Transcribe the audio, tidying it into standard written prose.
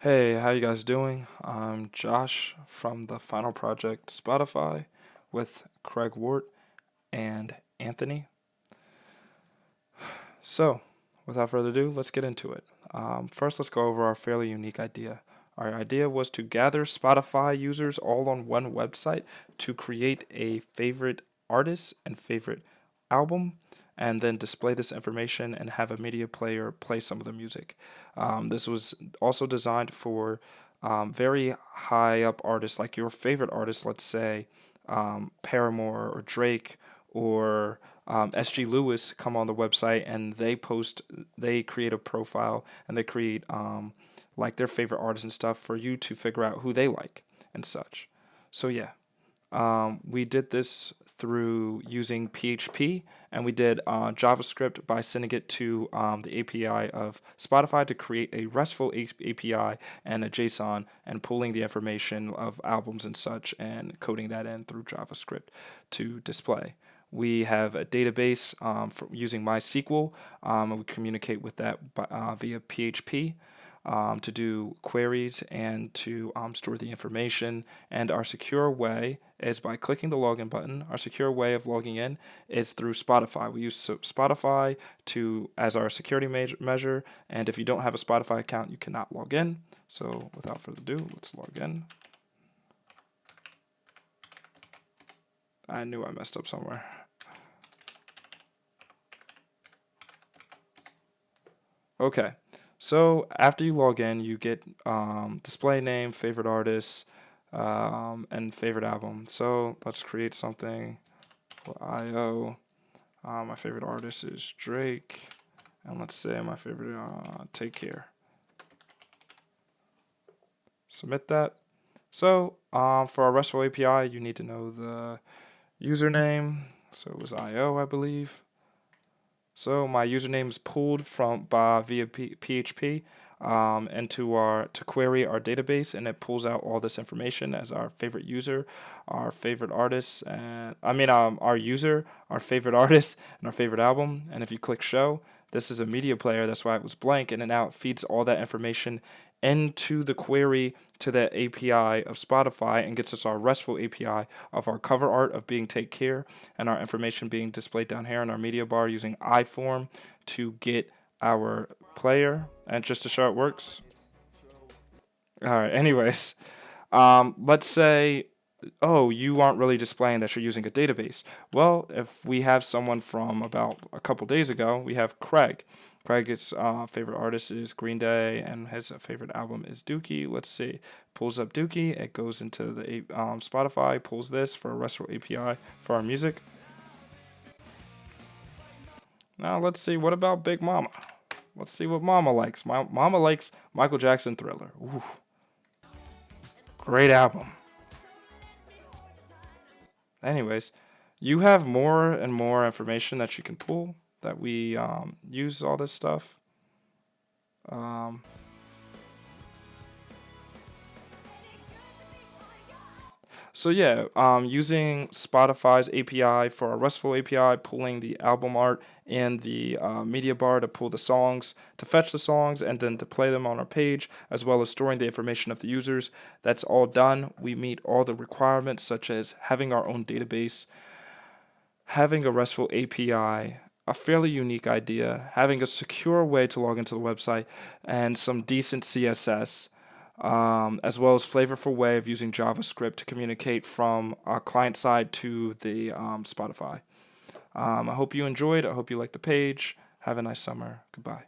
Hey, how you guys doing? I'm Josh from the final project Spotify with Craig Wart and Anthony. So, without further ado, let's get into it. First, let's go over our fairly unique idea. Our idea was to gather Spotify users all on one website to create a favorite artist and favorite album, and then display this information and have a media player play some of the music. This was also designed for very high up artists, like your favorite artist, let's say Paramore or Drake or SG Lewis come on the website and they create a profile and they create like their favorite artists and stuff for you to figure out who they like and such. So yeah, we did this through using PHP, and we did JavaScript by sending it to the API of Spotify to create a RESTful API and a JSON, and pulling the information of albums and such and coding that in through JavaScript to display. We have a database for using MySQL, and we communicate with that via PHP to do queries and to store the information. And our secure way is by clicking the login button. Our secure way of logging in is through Spotify. We use Spotify to as our security measure, and if you don't have a Spotify account, you cannot log in. So without further ado, let's log in. I knew I messed up somewhere. Okay, so after you log in, you get display name, favorite artist, and favorite album. So let's create something for IO. My favorite artist is Drake, and let's say my favorite Take Care. Submit that. So for our RESTful API, you need to know the username. So it was IO, I believe. So my username is pulled from via PHP into our to query our database, and it pulls out all this information as our favorite user, our favorite artist, and our user, our favorite artist, and our favorite album. And if you click show, this is a media player. That's why it was blank, and it now feeds all that information into the query to the API of Spotify and gets us our RESTful API of our cover art of being Take Care and our information being displayed down here in our media bar using iForm to get our player. And just to show it works. All right, anyways, let's say, oh, you aren't really displaying that you're using a database. Well, if we have someone from about a couple days ago, we have Craig. Craig's favorite artist is Green Day, and his favorite album is Dookie. Let's see, pulls up Dookie. It goes into the Spotify, pulls this for a RESTful API for our music. Now let's see, what about Big Mama? Let's see what Mama likes. Mama likes Michael Jackson Thriller. Ooh, great album. Anyways, you have more and more information that you can pull that we use all this stuff. Um, so yeah, using Spotify's API for our RESTful API, pulling the album art and the media bar to pull the songs, to fetch the songs, and then to play them on our page, as well as storing the information of the users. That's all done. We meet all the requirements, such as having our own database, having a RESTful API, a fairly unique idea, having a secure way to log into the website, and some decent CSS, as well as flavorful way of using JavaScript to communicate from our client side to the Spotify. I hope you enjoyed. I hope you liked the page. Have a nice summer. Goodbye.